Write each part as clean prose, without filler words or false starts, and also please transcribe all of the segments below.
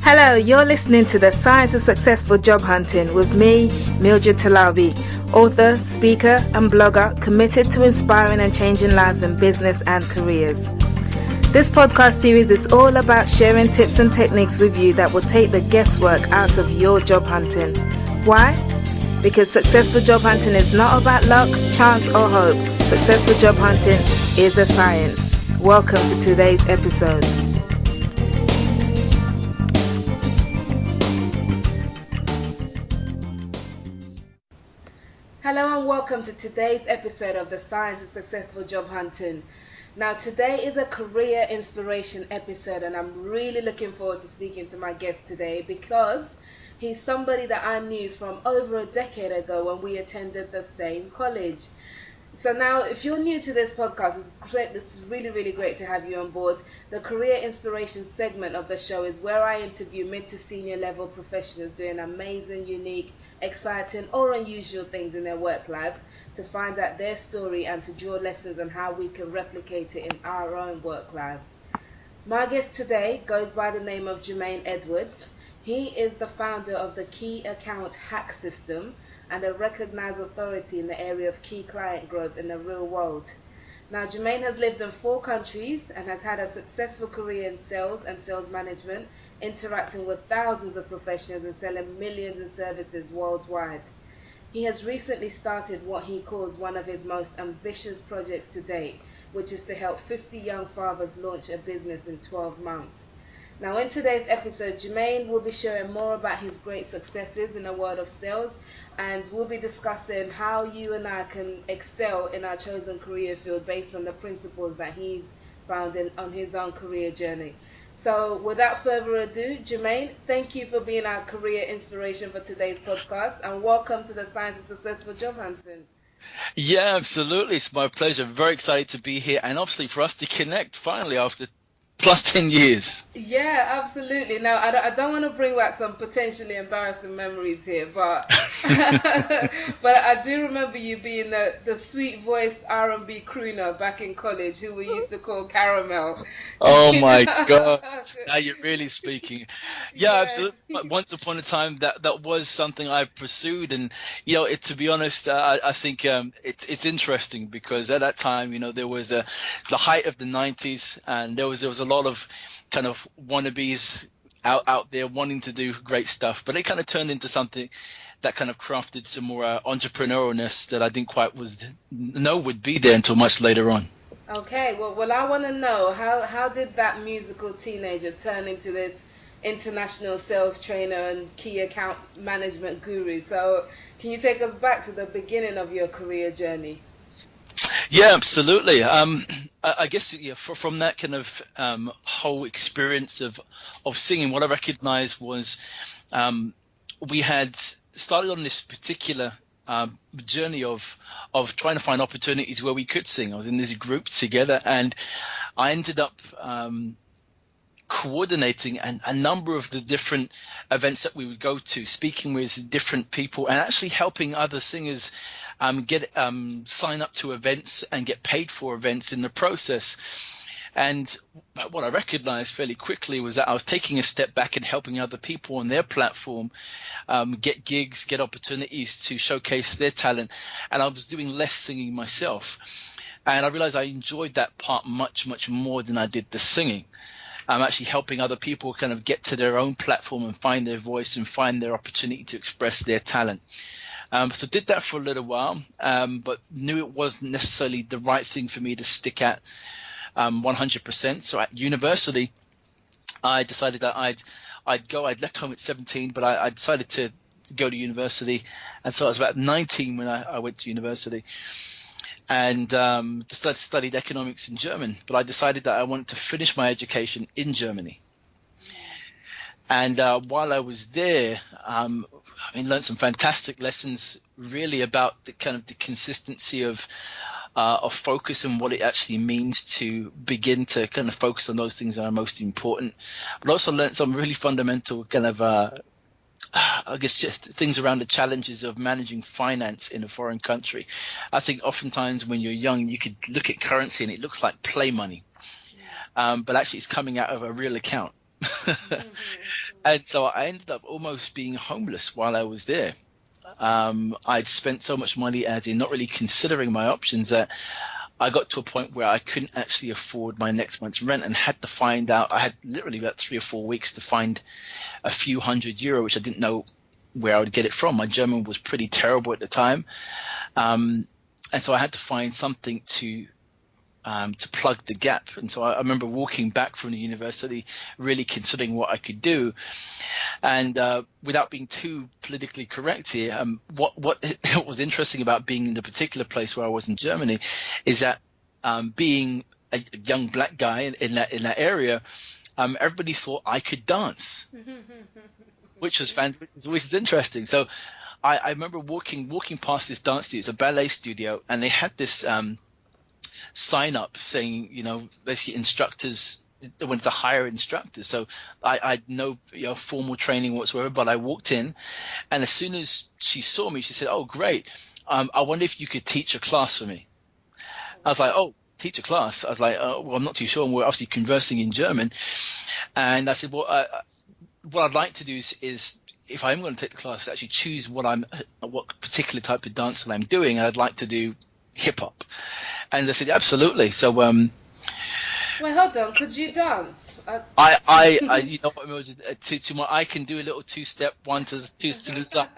Hello, you're listening to The Science of Successful Job Hunting with me, Mildred Talabi, author, speaker and blogger committed to inspiring and changing lives in business and careers. This podcast series is all about sharing tips and techniques with you that will take the guesswork out of your job hunting. Why? Because successful job hunting is not about luck, chance or hope. Successful job hunting is a science. Welcome to today's episode. Hello and welcome to today's episode of The Science of Successful Job Hunting. Now today is a career inspiration episode and I'm really looking forward to speaking to my guest today because he's somebody that I knew from over a decade ago when we attended the same college. So now if you're new to this podcast, it's really great to have you on board. The career inspiration segment of the show is where I interview mid to senior level professionals doing amazing, unique, exciting or unusual things in their work lives to find out their story and to draw lessons on how we can replicate it in our own work lives. My guest today goes by the name of Jermaine Edwards. He is the founder of the Key Account Hack System and a recognized authority in the area of key client growth in the real world. Now Jermaine has lived in 4 countries and has had a successful career in sales and sales management, interacting with thousands of professionals and selling millions in services worldwide. He has recently started what he calls one of his most ambitious projects to date, which is to help 50 young fathers launch a business in 12 months. Now in today's episode, Jermaine will be sharing more about his great successes in the world of sales, and we'll be discussing how you and I can excel in our chosen career field based on the principles that he's found on his own career journey. So without further ado, Jermaine, thank you for being our career inspiration for today's podcast and welcome to the Science of Successful Job Hunting. Yeah, absolutely. It's my pleasure. Very excited to be here and obviously for us to connect finally after plus 10 years. Yeah, absolutely. Now, I don't want to bring back some potentially embarrassing memories here, but but I do remember you being the sweet-voiced R&B crooner back in college who we used to call Caramel. Oh my God. Now you're really speaking. Yeah, Yes. absolutely. Once upon a time, that was something I pursued. And, to be honest, I think it's interesting because at that time, there was the height of the 90s and there was a lot of kind of wannabes out there wanting to do great stuff, but it kind of turned into something that kind of crafted some more entrepreneurialness that I didn't quite know would be there until much later on. Okay, well, I want to know how did that musical teenager turn into this international sales trainer and key account management guru? So can you take us back to the beginning of your career journey? Yeah, absolutely. I guess from that kind of whole experience of singing, what I recognized was we had started on this particular journey of trying to find opportunities where we could sing. I was in this group together and I ended up coordinating a number of the different events that we would go to, speaking with different people and actually helping other singers get sign up to events and get paid for events in the process. And what I recognized fairly quickly was that I was taking a step back and helping other people on their platform get gigs, get opportunities to showcase their talent, and I was doing less singing myself. And I realized I enjoyed that part much more than I did the singing. I'm actually helping other people kind of get to their own platform and find their voice and find their opportunity to express their talent. So did that for a little while, but knew it wasn't necessarily the right thing for me to stick at 100%. So at university, I decided that I'd left home at 17, but I decided to go to university. And so I was about 19 when I went to university and studied economics and German. But I decided that I wanted to finish my education in Germany. And while I was there, learned some fantastic lessons really about the kind of the consistency of focus and what it actually means to begin to kind of focus on those things that are most important. But also learned some really fundamental kind of, I guess, just things around the challenges of managing finance in a foreign country. I think oftentimes when you're young, you could look at currency and it looks like play money, but actually it's coming out of a real account. And so I ended up almost being homeless while I was there. I'd spent so much money as in not really considering my options that I got to a point where I couldn't actually afford my next month's rent and had to find out. I had literally about 3 or 4 weeks to find a few €100, which I didn't know where I would get it from. My German was pretty terrible at the time. And so I had to find something to plug the gap. And so I remember walking back from the university, really considering what I could do. And without being too politically correct here, what was interesting about being in the particular place where I was in Germany is that being a young black guy in that area, everybody thought I could dance, which was fantastic, which is interesting. So I remember walking past this dance studio, it's a ballet studio, and they had this sign up saying, basically instructors, they wanted to hire instructors. So I had no formal training whatsoever, but I walked in, and as soon as she saw me, she said, "Oh, great. I wonder if you could teach a class for me." I was like, "Oh, teach a class?" I was like, "Well, I'm not too sure." And we're obviously conversing in German. And I said, "Well, what I'd like to do is if I'm going to take the class, actually choose what particular type of dance that I'm doing. And I'd like to do hip hop." And they said, "Absolutely." So, Wait, hold on. Could you dance? you know what, I can do a little two-step, one to the side.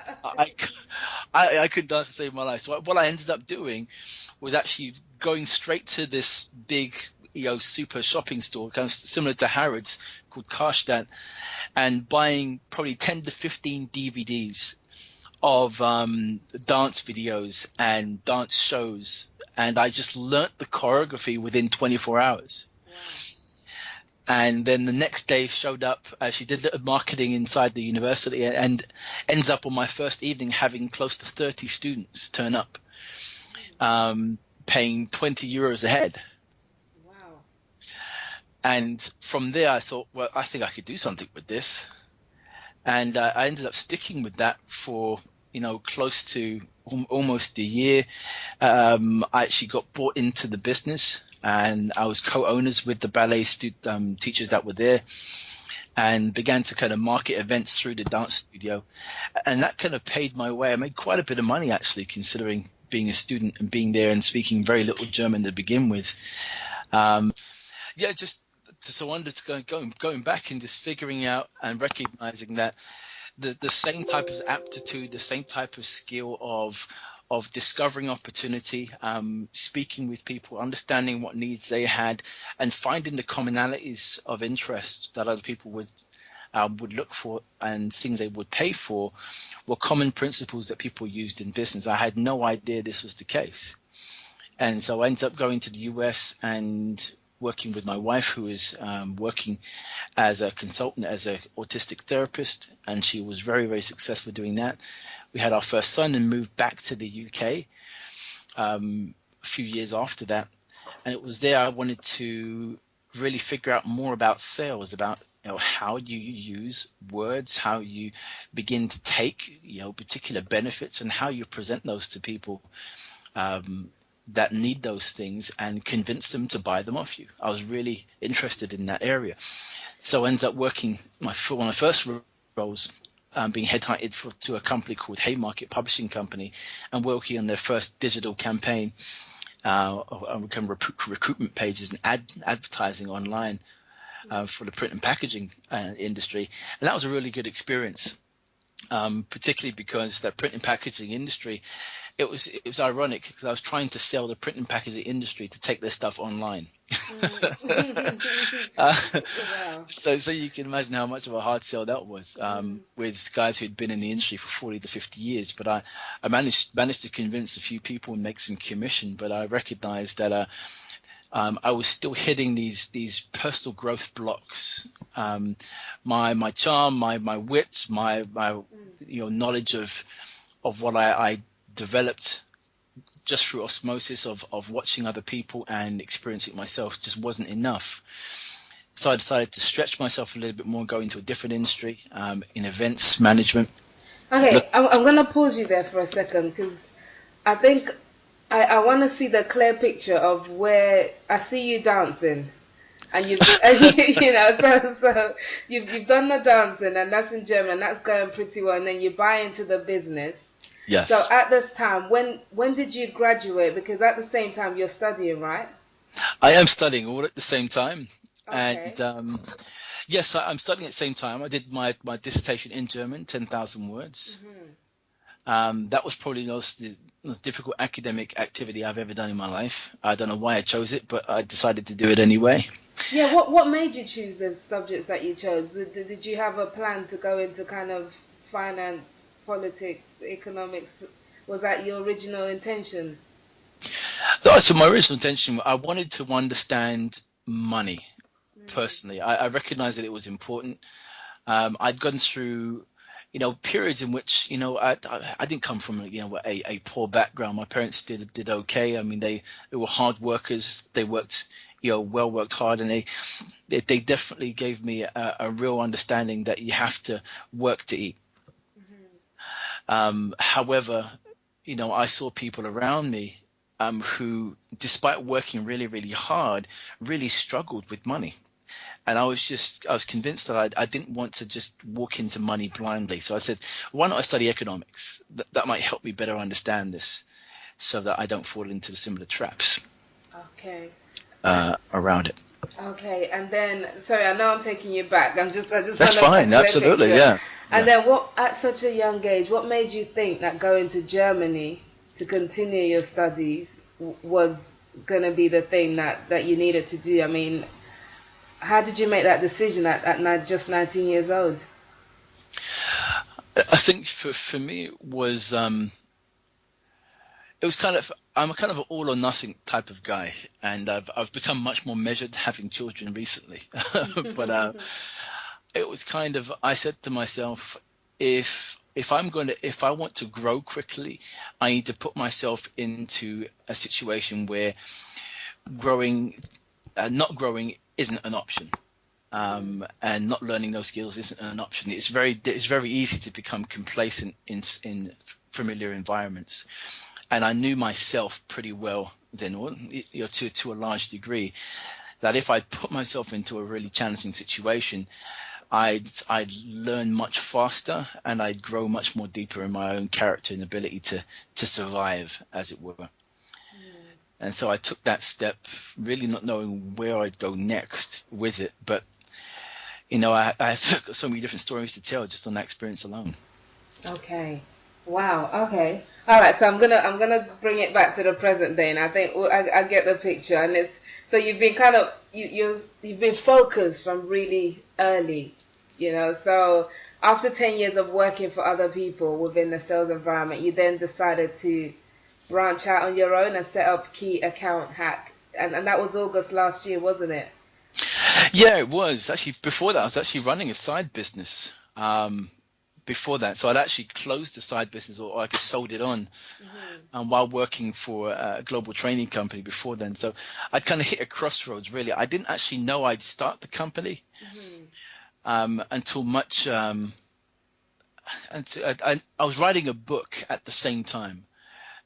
I could dance to save my life. So what I ended up doing was actually going straight to this big, super shopping store, kind of similar to Harrods, called Karstadt, and buying probably 10 to 15 DVDs of dance videos and dance shows. And I just learnt the choreography within 24 hours. Wow. And then the next day showed up, she did the marketing inside the university, and ends up on my first evening having close to 30 students turn up, paying €20 a head. Wow. And from there I thought, well, I think I could do something with this. And I ended up sticking with that for close to almost a year. I actually got brought into the business, and I was co-owners with the ballet teachers that were there, and began to kind of market events through the dance studio. And that kind of paid my way. I made quite a bit of money, actually, considering being a student and being there and speaking very little German to begin with. So I wanted to going back and just figuring out and recognizing that the same type of aptitude, the same type of skill of discovering opportunity, speaking with people, understanding what needs they had, and finding the commonalities of interest that other people would look for and things they would pay for, were common principles that people used in business. I had no idea this was the case. And so I ended up going to the US and working with my wife, who is working as a consultant, as an autistic therapist, and she was very, very successful doing that. We had our first son and moved back to the UK a few years after that. And it was there I wanted to really figure out more about sales, about how you use words, how you begin to take particular benefits, and how you present those to people that need those things, and convince them to buy them off you. I was really interested in that area. So I ended up working one of my first roles, being headhunted to a company called Haymarket Publishing Company, and working on their first digital campaign, recruitment pages and advertising online for the print and packaging industry. And that was a really good experience, particularly because the print and packaging industry, it was ironic because I was trying to sell the print and packaging industry to take their stuff online. Wow. So you can imagine how much of a hard sell that was, with guys who'd been in the industry for 40 to 50 years. But I managed to convince a few people and make some commission. But I recognized that I was still hitting these personal growth blocks. My charm, my wits, my knowledge of what I developed just through osmosis of watching other people and experiencing it myself just wasn't enough. So I decided to stretch myself a little bit more, go into a different industry, in events management. Okay, I'm going to pause you there for a second, because I think I want to see the clear picture of where I see you dancing. And you've, so you've done the dancing, and that's in German, and that's going pretty well, and then you buy into the business. So Yes. at this time, when did you graduate? Because at the same time you're studying, right? I am studying all at the same time. And Okay. yes, I'm studying at the same time. I did my dissertation in German, 10,000 words. Hmm. That was probably the most difficult academic activity I've ever done in my life. I don't know why I chose it, but I decided to do it anyway. Yeah, what made you choose the subjects that you chose? Did you have a plan to go into kind of finance, politics, economics? Was that your original intention? So my original intention, I wanted to understand money Mm. personally. I recognized that it was important. I'd gone through, periods in which, I didn't come from, a poor background. My parents did okay. I mean, they were hard workers. They worked, well worked hard, and they definitely gave me a real understanding that you have to work to eat. Hmm. However, I saw people around me who, despite working really, really hard, really struggled with money. And I was convinced that I didn't want to just walk into money blindly. So I said, why not I study economics? That might help me better understand this so that I don't fall into the similar traps Okay. Uh, around it. Okay, and then sorry, I know I'm taking you back. I just That's want a fine. clear Absolutely. picture. Yeah. And Yeah. then what at such a young age, what made you think that going to Germany to continue your studies was gonna be the thing that you needed to do? I mean, how did you make that decision just 19 years old? I think for me it was kind of I'm a kind of an all or nothing type of guy, and I've become much more measured having children recently. But it was kind of I said to myself, if I want to grow quickly, I need to put myself into a situation where growing not growing isn't an option. And not learning those skills isn't an option. It's very easy to become complacent in familiar environments, and I knew myself pretty well then, or to a large degree, that if I put myself into a really challenging situation, I'd learn much faster and I'd grow much more deeper in my own character and ability to survive, as it were. Mm. And so I took that step, really not knowing where I'd go next with it. But I have got so many different stories to tell just on that experience alone. Okay. Wow. Okay. All right. So I'm gonna bring it back to the present day, and I think I get the picture. And it's so you've been kind of you've been focused from really early, So after 10 years of working for other people within the sales environment, you then decided to branch out on your own and set up Key Account Hack, and that was August last year, wasn't it? Yeah, it was actually before that. I was actually running a side business. Before that, so I'd actually closed the side business, or I could sold it on, Hmm. while working for a global training company before then. So I'd kind of hit a crossroads. Really, I didn't actually know I'd start the company Hmm. until much. I was writing a book at the same time,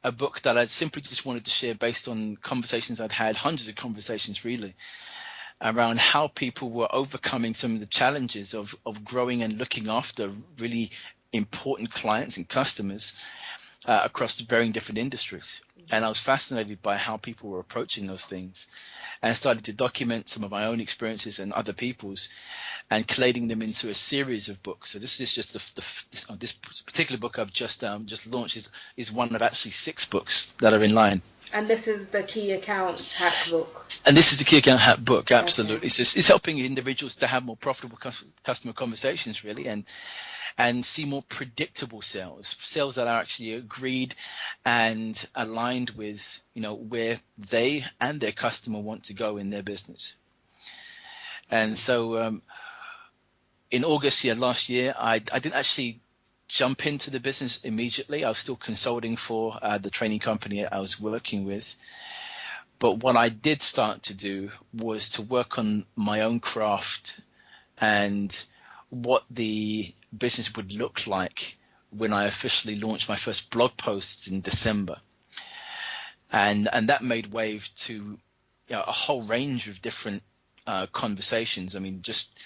a book that I'd simply just wanted to share based on conversations I'd had, hundreds of conversations really, around how people were overcoming some of the challenges of growing and looking after really important clients and customers across the varying different industries. And I was fascinated by how people were approaching those things, and I started to document some of my own experiences and other people's, and collating them into a series of books. So this is just this particular book I've just launched is one of actually 6 books that are in line. And this is the Key Accounts Hack book. And this is the Key Account Hat book, Okay. absolutely. So it's helping individuals to have more profitable customer conversations, really, and see more predictable sales that are actually agreed and aligned with, where they and their customer want to go in their business. And so in August last year, I didn't actually jump into the business immediately. I was still consulting for the training company I was working with. But what I did start to do was to work on my own craft and what the business would look like when I officially launched my first blog posts in December. And that made wave to a whole range of different conversations. I mean, just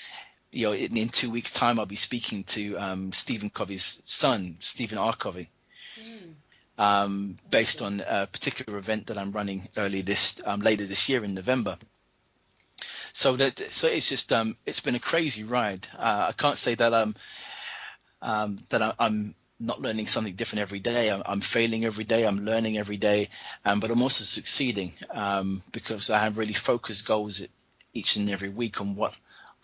in 2 weeks' time, I'll be speaking to Stephen Covey's son, Stephen R. Covey, based on a particular event that I'm running later this year in November. So it's just it's been a crazy ride. I can't say that I'm not learning something different every day. I'm failing every day. I'm learning every day, but I'm also succeeding because I have really focused goals each and every week on what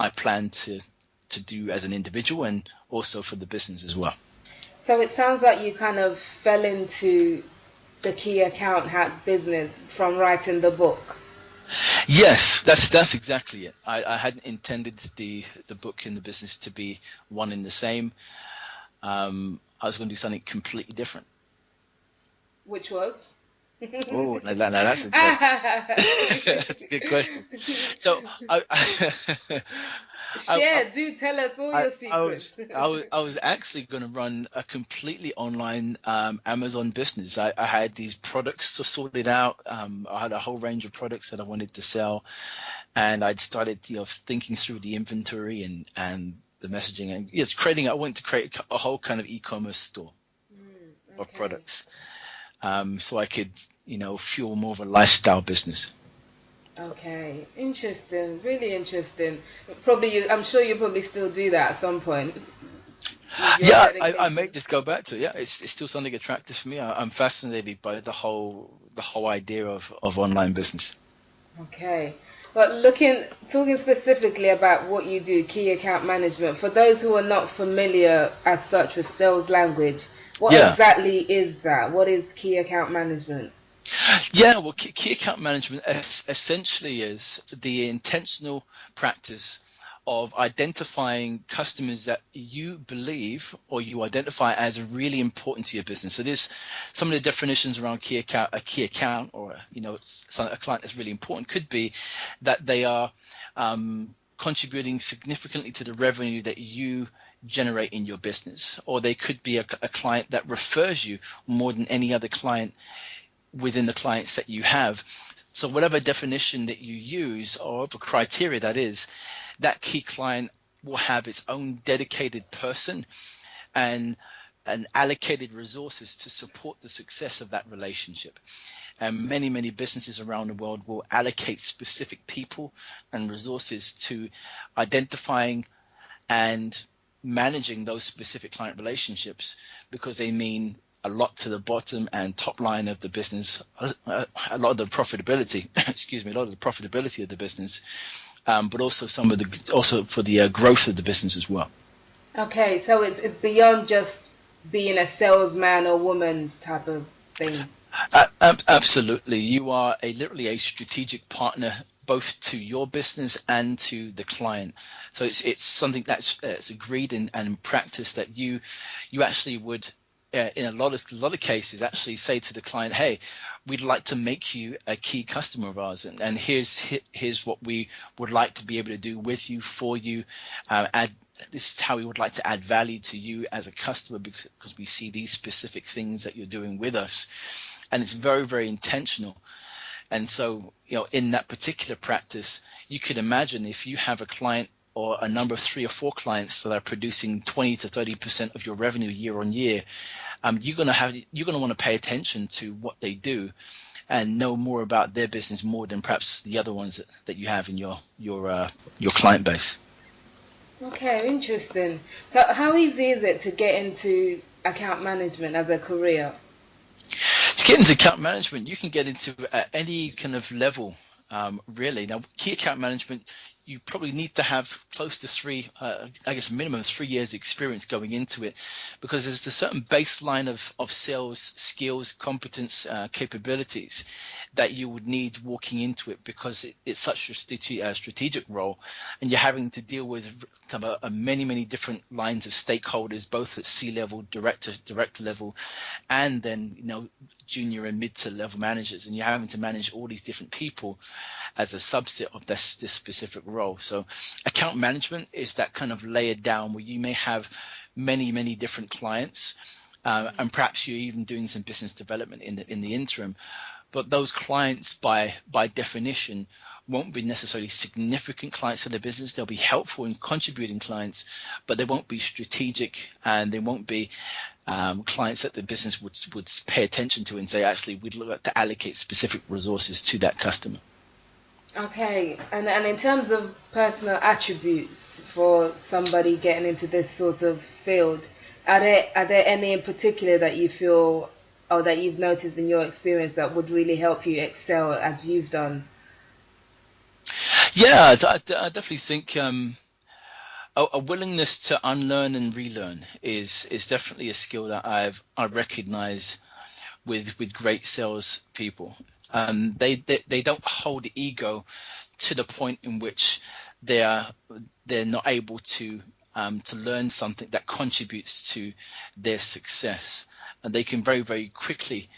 I plan to do as an individual and also for the business as well. So it sounds like you kind of fell into the key account hack business from writing the book. Yes, that's exactly it. I hadn't intended the book and the business to be one and the same. I was going to do something completely different. Which was? Oh, no, that's interesting. That's a good question. So, do tell us all your secrets. I was actually going to run a completely online Amazon business. I had these products sorted out. I had a whole range of products that I wanted to sell, and I'd started thinking through the inventory and the messaging and I wanted to create a whole kind of e-commerce store of products, so I could fuel more of a lifestyle business. Okay, interesting, really interesting. I'm sure you probably still do that at some point. Yeah, I may just go back to it. Yeah, it's still something attractive for me. I'm fascinated by the whole idea of online business. Okay. But talking specifically about what you do, key account management, for those who are not familiar as such with sales language, what exactly is that? What is key account management? Yeah, well, key account management essentially is the intentional practice of identifying customers that you believe or you identify as really important to your business. So there's some of the definitions around a key account or a client that's really important could be that they are contributing significantly to the revenue that you generate in your business, or they could be a client that refers you more than any other client within the clients that you have. So whatever definition that you use or the criteria that is, that key client will have its own dedicated person and allocated resources to support the success of that relationship. And many businesses around the world will allocate specific people and resources to identifying and managing those specific client relationships because they mean a lot to the bottom and top line of the business, a lot of the profitability, a lot of the profitability of the business, but also also for the growth of the business as well. Okay, so it's beyond just being a salesman or woman type of thing. Absolutely, you are literally a strategic partner both to your business and to the client. So it's something that's it's agreed and in practice that you actually would. In a lot of cases, actually say to the client, "Hey, we'd like to make you a key customer of ours, and here's what we would like to be able to do with you, for you. This is how we would like to add value to you as a customer because we see these specific things that you're doing with us," and it's very, very intentional. And so, in that particular practice, you could imagine if you have a client or a number of 3 or 4 clients that are producing 20 to 30% of your revenue year on year, you're going to want to pay attention to what they do and know more about their business more than perhaps the other ones that you have in your client base. Okay, interesting. So how easy is it to get into account management as a career? To get into account management, you can get into at any kind of level, really. Now, key account management, you probably need to have close to minimum 3 years experience going into it, because there's a certain baseline of sales skills, competence, capabilities that you would need walking into it, because it's such a strategic role, and you're having to deal with kind of many different lines of stakeholders, both at C-level, director level, and then junior and mid to level managers, and you're having to manage all these different people as a subset of this specific role. So account management is that kind of layered down where you may have many different clients, and perhaps you're even doing some business development in the interim, but those clients by definition won't be necessarily significant clients for the business. They'll be helpful in contributing clients, but they won't be strategic, and they won't be clients that the business would pay attention to and say, actually, we'd look to allocate specific resources to that customer. Okay, and in terms of personal attributes for somebody getting into this sort of field, are there any in particular that you feel or that you've noticed in your experience that would really help you excel as you've done? Yeah, I definitely think a willingness to unlearn and relearn is definitely a skill that I recognize with great sales people. They don't hold ego to the point in which they're not able to learn something that contributes to their success, and they can very, very quickly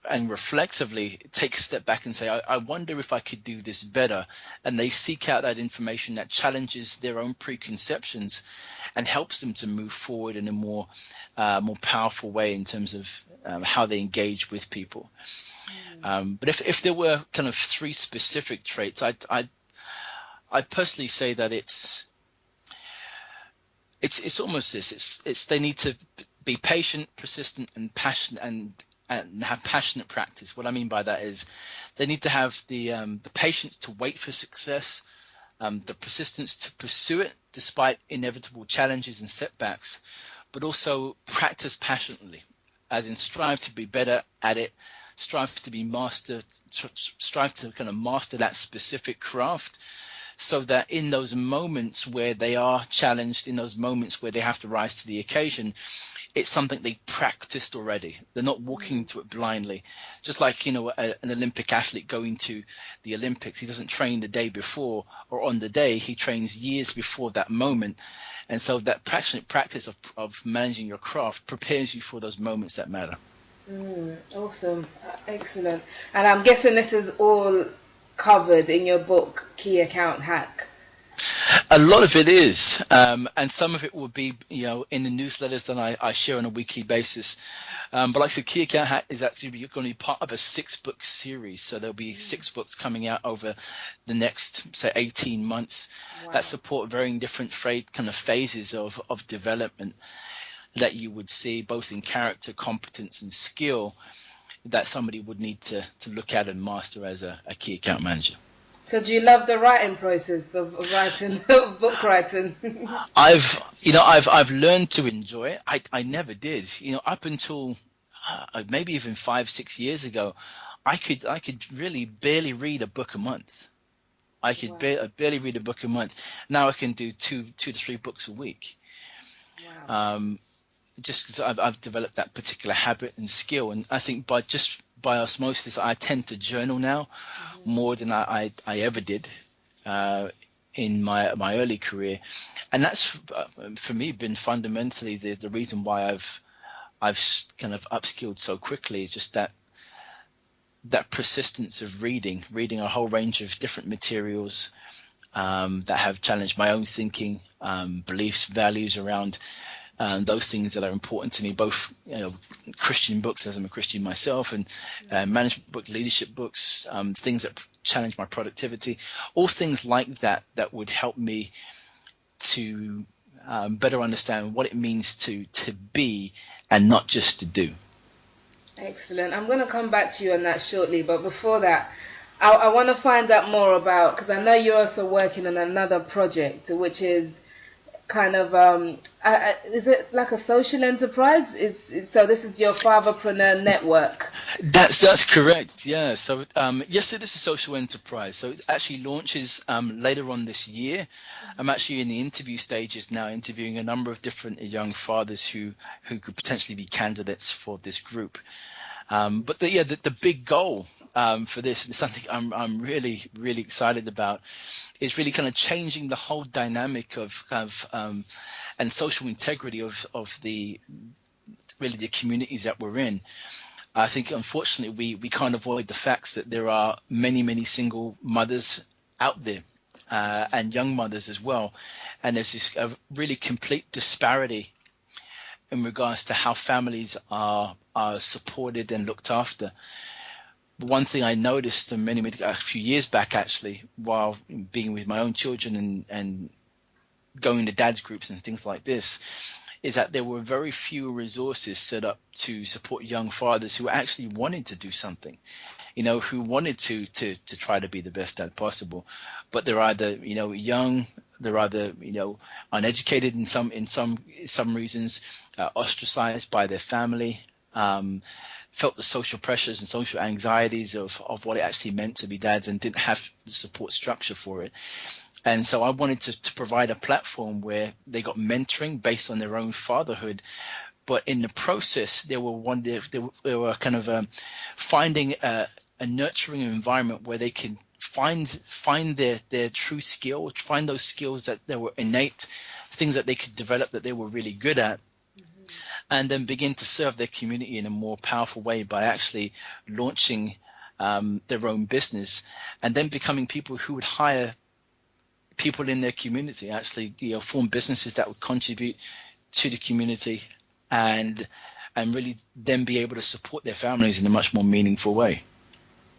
and reflectively take a step back and say, I wonder if I could do this better. And they seek out that information that challenges their own preconceptions and helps them to move forward in a more powerful way in terms of how they engage with people. But if there were kind of three specific traits, I'd personally say that it's almost this. It's they need to be patient, persistent, and passionate, and have passionate practice. What I mean by that is they need to have the patience to wait for success, the persistence to pursue it despite inevitable challenges and setbacks, but also practice passionately, as in strive to be better at it, strive to kind of master that specific craft, so that in those moments where they are challenged, in those moments where they have to rise to the occasion, it's something they practiced already. They're not walking into it blindly. Just like, an Olympic athlete going to the Olympics, he doesn't train the day before or on the day, he trains years before that moment. And so that passionate practice of managing your craft prepares you for those moments that matter. Awesome. Excellent. And I'm guessing this is all covered in your book, Key Account Hack. A lot of it is, and some of it will be, in the newsletters that I share on a weekly basis. But like I said, Key Account Hack is actually going to be part of a 6-book series. So there'll be 6 books coming out over the next, say, 18 months. Wow. That support varying different kind of phases of development that you would see, both in character, competence, and skill, that somebody would need to look at and master as a key account manager. So do you love the writing process of writing, book writing? I've learned to enjoy it. I never did. Up until maybe even 5-6 years ago, I could really barely read a book a month. I could barely read a book a month. Now I can do 2 to 3 books a week. Wow. Just because I've developed that particular habit and skill, and I think by osmosis, I tend to journal now more than I ever did in my early career, and that's for me been fundamentally the reason why I've kind of upskilled so quickly. Just that persistence of reading a whole range of different materials that have challenged my own thinking, beliefs, values around those things that are important to me, both Christian books, as I'm a Christian myself, and management books, leadership books, things that challenge my productivity, all things like that would help me to better understand what it means to be and not just to do. Excellent. I'm going to come back to you on that shortly, but before that, I want to find out more about, because I know you're also working on another project, which is kind of is it like a social enterprise? So this is your Fatherpreneur network. That's correct. Yeah. So yes, it is a social enterprise. So it actually launches later on this year. I'm actually in the interview stages now, interviewing a number of different young fathers who could potentially be candidates for this group. But the big goal for this, and something I'm really, really excited about, is really kind of changing the whole dynamic of and social integrity of the communities that we're in. I think unfortunately we can't avoid the facts that there are many, many single mothers out there and young mothers as well, and there's this really complete disparity in regards to how families are supported and looked after. one thing I noticed a few years back, actually, while being with my own children and going to dad's groups and things like this, is that there were very few resources set up to support young fathers who actually wanted to do something, who wanted to try to be the best dad possible, but they're either young, they're either uneducated in some reasons, ostracized by their family, felt the social pressures and social anxieties of what it actually meant to be dads, and didn't have the support structure for it. And so I wanted to provide a platform where they got mentoring based on their own fatherhood, but in the process they were kind of finding a nurturing environment where they can find their true skill, find those skills that they were innate, things that they could develop that they were really good at, and then begin to serve their community in a more powerful way by actually launching their own business, and then becoming people who would hire people in their community, actually form businesses that would contribute to the community, and really then be able to support their families in a much more meaningful way.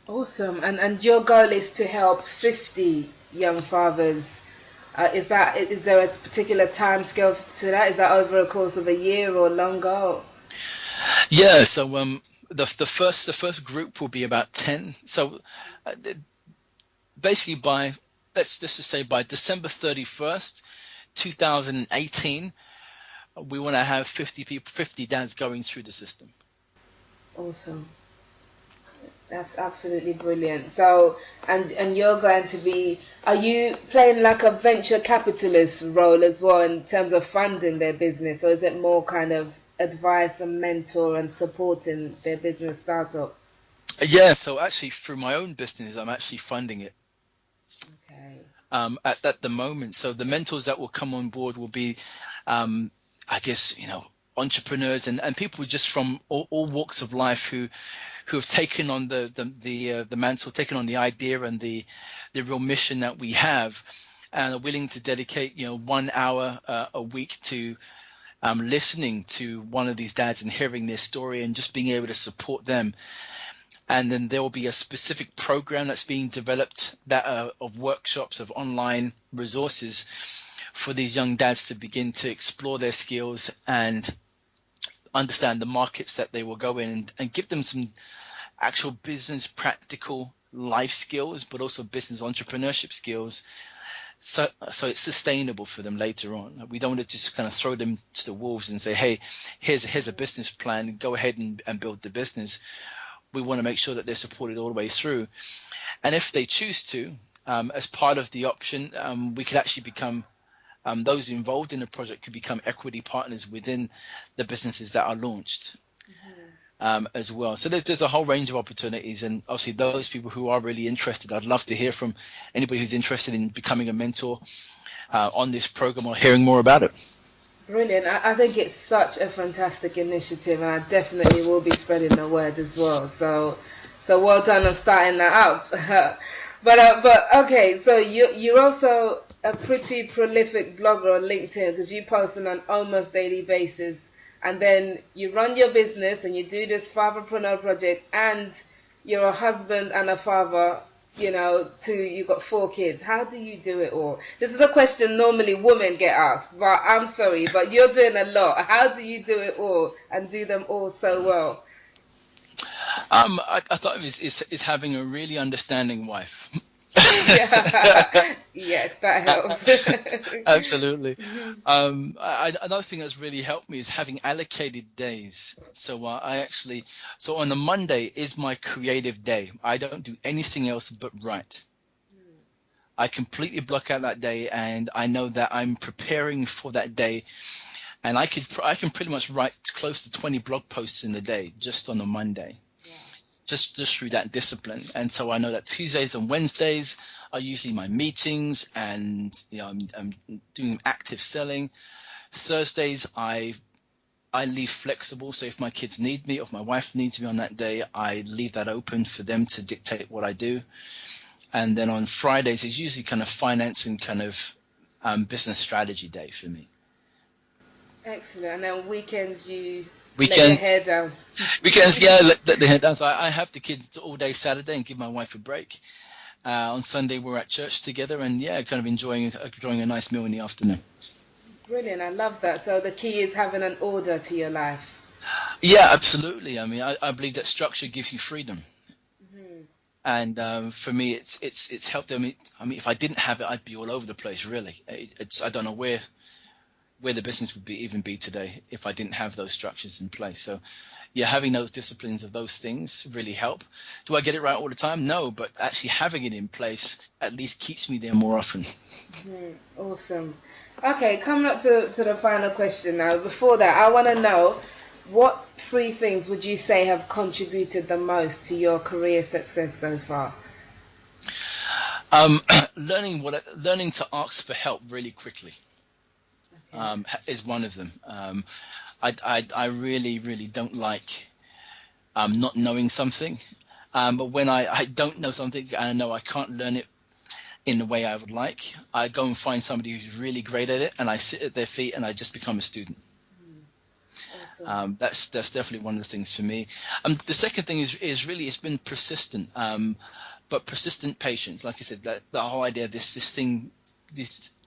Awesome. And your goal is to help 50 young fathers. Is there a particular time scale to that? Is that over a course of a year or longer? Yeah. So the first group will be about 10. So basically let's just say by December 31st, 2018, we want to have 50 dads going through the system. Awesome. That's absolutely brilliant. So, and you're going to be, are you playing like a venture capitalist role as well in terms of funding their business, or is it more kind of advice and mentor and supporting their business startup? Yeah, so actually through my own business, I'm actually funding it. Okay. At the moment. So the mentors that will come on board will be, I guess, entrepreneurs and people just from all walks of life who have taken on the mantle, taken on the idea and the real mission that we have, and are willing to dedicate 1 hour a week to listening to one of these dads and hearing their story and just being able to support them. And then there will be a specific program that's being developed of workshops, of online resources for these young dads to begin to explore their skills and understand the markets that they will go in, and give them some actual business, practical life skills, but also business entrepreneurship skills. So it's sustainable for them later on. We don't want to just kind of throw them to the wolves and say, hey, here's a business plan, go ahead and build the business. We want to make sure that they're supported all the way through. And if they choose to, as part of the option, we could actually become, those involved in the project could become equity partners within the businesses that are launched as well. So there's a whole range of opportunities. And obviously those people who are really interested, I'd love to hear from anybody who's interested in becoming a mentor on this program or hearing more about it. Brilliant. I think it's such a fantastic initiative, and I definitely will be spreading the word as well. So well done on starting that up. but okay, so you're also a pretty prolific blogger on LinkedIn, because you post on an almost daily basis, and then you run your business and you do this Fatherpreneur project, and you're a husband and a father. You've got 4 kids. How do you do it all? This is a question normally women get asked, but I'm sorry, but you're doing a lot. How do you do it all and do them all so well? I thought it's having a really understanding wife. Yeah. Yes, that helps. Absolutely. Another thing that's really helped me is having allocated days. So so on a Monday is my creative day. I don't do anything else but write. I completely block out that day, and I know that I'm preparing for that day. And I can pretty much write close to 20 blog posts in a day just on a Monday. Just through that discipline. And so I know that Tuesdays and Wednesdays are usually my meetings, and I'm doing active selling. Thursdays I leave flexible, so if my kids need me or if my wife needs me on that day, I leave that open for them to dictate what I do. And then on Fridays it's usually kind of finance and kind of business strategy day for me. Excellent. And then weekends you let your hair Weekends, down. weekends, yeah, let the head down. So I have the kids all day Saturday and give my wife a break. On Sunday we're at church together, and yeah, kind of enjoying a nice meal in the afternoon. Brilliant. I love that. So the key is having an order to your life. Yeah, absolutely. I mean, I believe that structure gives you freedom, Hmm. and for me, it's helped. I mean, if I didn't have it, I'd be all over the place. Really, I don't know where the business would be today if I didn't have those structures in place. So, yeah, having those disciplines of those things really help. Do I get it right all the time? No, but actually having it in place at least keeps me there more often. Awesome. Okay, coming up to the final question now. Before that, I want to know what three things would you say have contributed the most to your career success so far? Um, learning to ask for help really quickly Okay. is one of them. I really don't like not knowing something. But when I don't know something and I know I can't learn it in the way I would like, I go and find somebody who's really great at it, and I sit at their feet and I just become a student. Awesome. That's definitely one of the things for me. The second thing is really it's been persistent, but persistent patience. Like I said, that the whole idea of these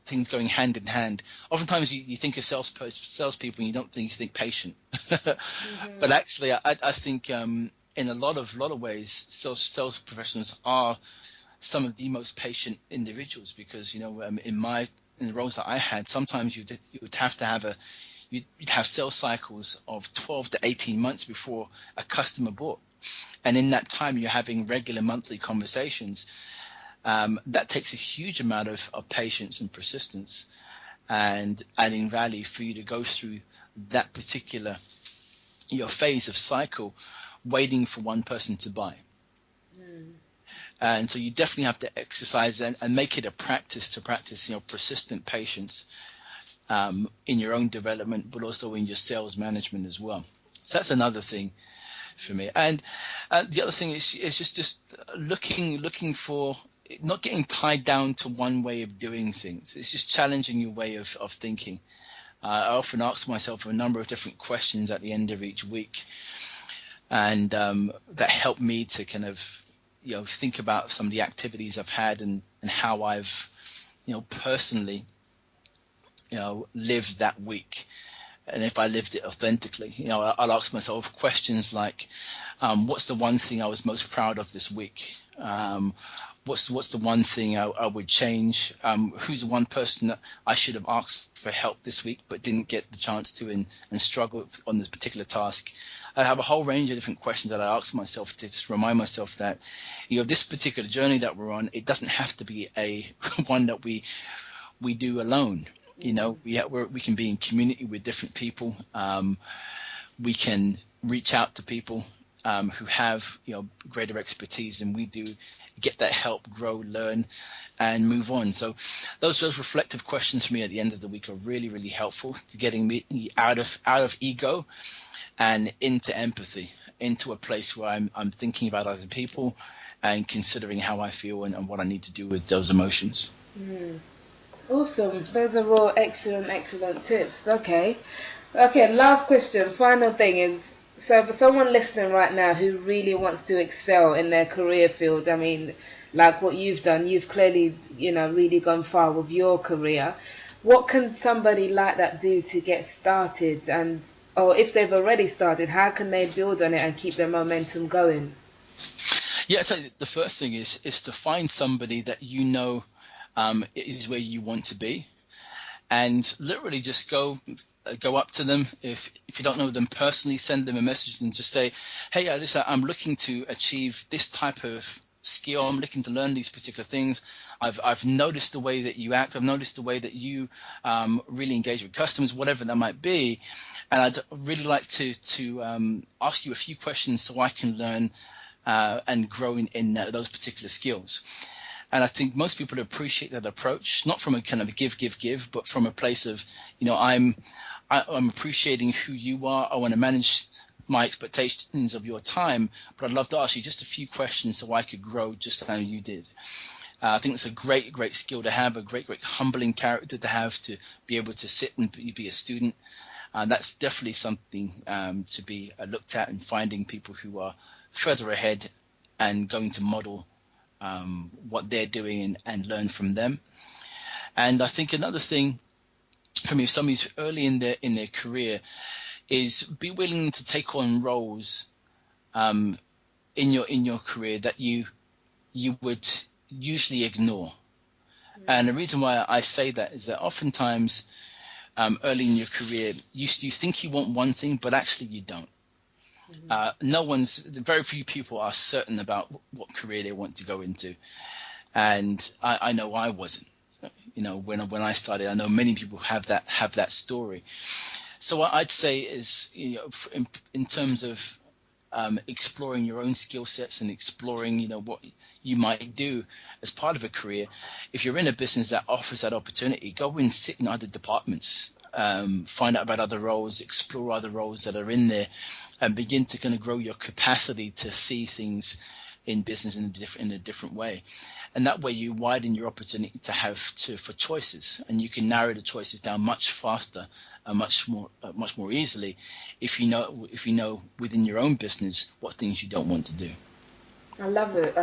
things going hand in hand. Oftentimes you think of salespeople and you think patient, but Hmm. actually I think in a lot of ways sales professionals are some of the most patient individuals because in the roles that I had, sometimes you would have to have you'd have sales cycles of 12 to 18 months before a customer bought. And in that time, you're having regular monthly conversations. That takes a huge amount of patience and persistence and adding value for you to go through that particular phase of cycle, waiting for one person to buy. Mm. And so you definitely have to exercise and make it a practice to practice, persistent patience in your own development, but also in your sales management as well. So that's another thing for me. And the other thing is just looking for not getting tied down to one way of doing things. It's just challenging your way of thinking. I often ask myself a number of different questions at the end of each week, and that help me to kind of think about some of the activities I've had and how I've personally lived that week, and if I lived it authentically. I'll ask myself questions like, what's the one thing I was most proud of this week? What's the one thing I would change? Who's the one person that I should have asked for help this week but didn't get the chance to and struggle on this particular task? I have a whole range of different questions that I ask myself to just remind myself that this particular journey that we're on, it doesn't have to be a one that we do alone. We can be in community with different people. We can reach out to people who have greater expertise than we do, get that help, grow, learn, and move on. So those reflective questions for me at the end of the week are really, really helpful to getting me out of ego and into empathy, into a place where I'm thinking about other people and considering how I feel and what I need to do with those emotions. Mm. Awesome. Those are all excellent, excellent tips. Okay. Okay, last question. Final thing is, so for someone listening right now who really wants to excel in their career field, I mean, like what you've done, you've clearly, really gone far with your career. What can somebody like that do to get started? And, or if they've already started, how can they build on it and keep their momentum going? Yeah, so the first thing is to find somebody that is where you want to be, and literally just go up to them. If you don't know them personally, send them a message and just say, "Hey, listen, I'm looking to achieve this type of skill. I'm looking to learn these particular things. I've noticed the way that you act. I've noticed the way that you really engage with customers, whatever that might be, and I'd really like to ask you a few questions so I can learn and grow in those particular skills." And I think most people appreciate that approach, not from a kind of a give, but from a place of, I'm appreciating who you are. I want to manage my expectations of your time, but I'd love to ask you just a few questions so I could grow just how you did. I think it's a great skill to have, a great humbling character to have, to be able to sit and be a student That's definitely something to be looked at, and finding people who are further ahead and going to model what they're doing and learn from them. And I think another thing for me, if somebody's early in their career, is be willing to take on roles in your career that you would usually ignore. And the reason why I say that is that oftentimes early in your career, you think you want one thing, but actually you don't. Very few people are certain about what career they want to go into. And I know I wasn't. When I started, I know many people have that story. So what I'd say is, in terms of exploring your own skill sets and exploring, what you might do as part of a career. If you're in a business that offers that opportunity, go and sit in other departments, find out about other roles, explore other roles that are in there, and begin to kind of grow your capacity to see things in business in a different way. And that way you widen your opportunity for choices, and you can narrow the choices down much faster and much more easily if you know within your own business what things you don't want to do. I love it.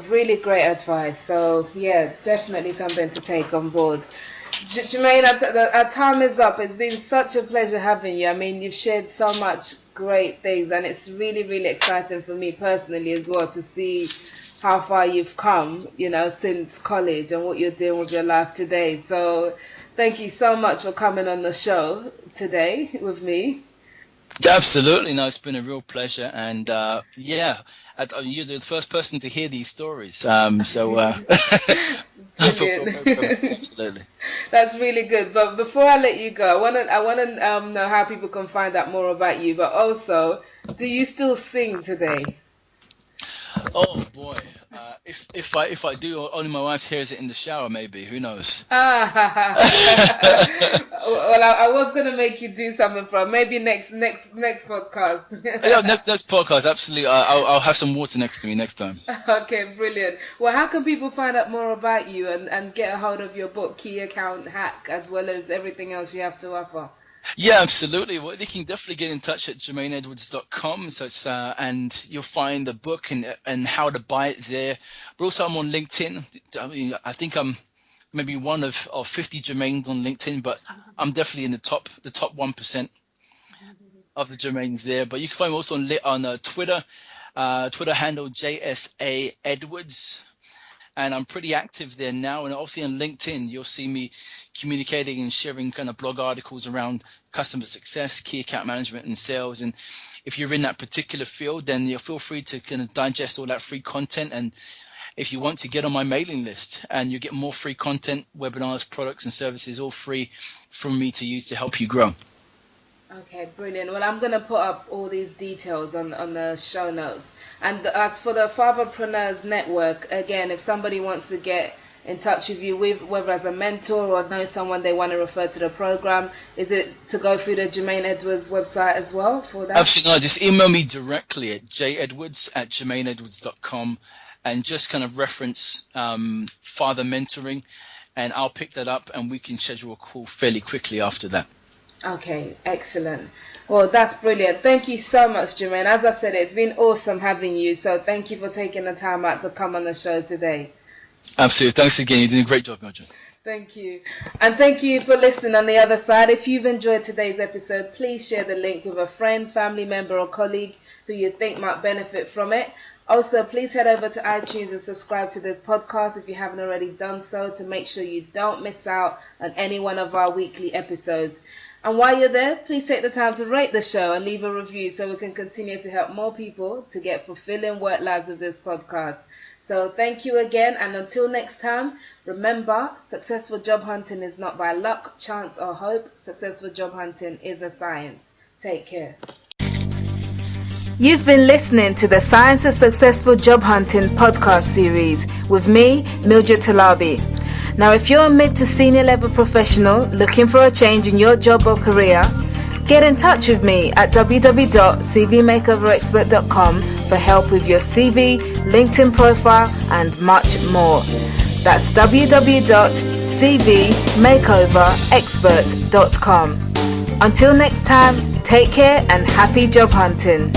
Really great advice. So yeah, definitely something to take on board. Jermaine, our time is up. It's been such a pleasure having you. I mean, you've shared so much great things, and it's really, really exciting for me personally as well to see how far you've come, since college and what you're doing with your life today. So thank you so much for coming on the show today with me. Absolutely. No, it's been a real pleasure. And you're the first person to hear these stories. Absolutely. That's really good. But before I let you go, I want to know how people can find out more about you. But also, do you still sing today? Oh boy, if I do, only my wife hears it in the shower. Maybe, who knows? Well, I was gonna make you do something for maybe next podcast. Yeah, next podcast, absolutely. I'll have some water next to me next time. Okay, brilliant. Well, how can people find out more about you and get a hold of your book, Key Account Hack, as well as everything else you have to offer? Yeah, absolutely. Well, they can definitely get in touch at JermaineEdwards.com. So it's and you'll find the book and how to buy it there. But also, I'm on LinkedIn. I mean, I think I'm maybe one of 50 Jermaines on LinkedIn, but I'm definitely in the top 1% of the Jermaines there. But you can find me also on Twitter handle JSA Edwards. And I'm pretty active there now. And obviously on LinkedIn, you'll see me communicating and sharing kind of blog articles around customer success, key account management, and sales. And if you're in that particular field, then you'll feel free to kind of digest all that free content. And if you want to get on my mailing list, and you get more free content, webinars, products, and services, all free from me to use to help you grow. Okay, brilliant. Well, I'm going to put up all these details on the show notes. And as for the Fatherpreneurs Network, again, if somebody wants to get in touch with you, whether as a mentor or know someone they want to refer to the program, is it to go through the Jermaine Edwards website as well for that? Absolutely. No, just email me directly at jedwards@jermaineedwards.com and just kind of reference Father Mentoring, and I'll pick that up and we can schedule a call fairly quickly after that. Okay, excellent. Well, that's brilliant. Thank you so much, Jermaine. As I said, it's been awesome having you. So thank you for taking the time out to come on the show today. Absolutely. Thanks again. You're doing a great job, Mildred. Thank you. And thank you for listening on the other side. If you've enjoyed today's episode, please share the link with a friend, family member, or colleague who you think might benefit from it. Also, please head over to iTunes and subscribe to this podcast if you haven't already done so, to make sure you don't miss out on any one of our weekly episodes. And while you're there, please take the time to rate the show and leave a review so we can continue to help more people to get fulfilling work lives with this podcast. So thank you again, and until next time, remember, successful job hunting is not by luck, chance, or hope. Successful job hunting is a science. Take care. You've been listening to the Science of Successful Job Hunting podcast series with me, Mildred Talabi. Now, if you're a mid to senior level professional looking for a change in your job or career, get in touch with me at www.cvmakeoverexpert.com for help with your CV, LinkedIn profile, and much more. That's www.cvmakeoverexpert.com. Until next time, take care and happy job hunting.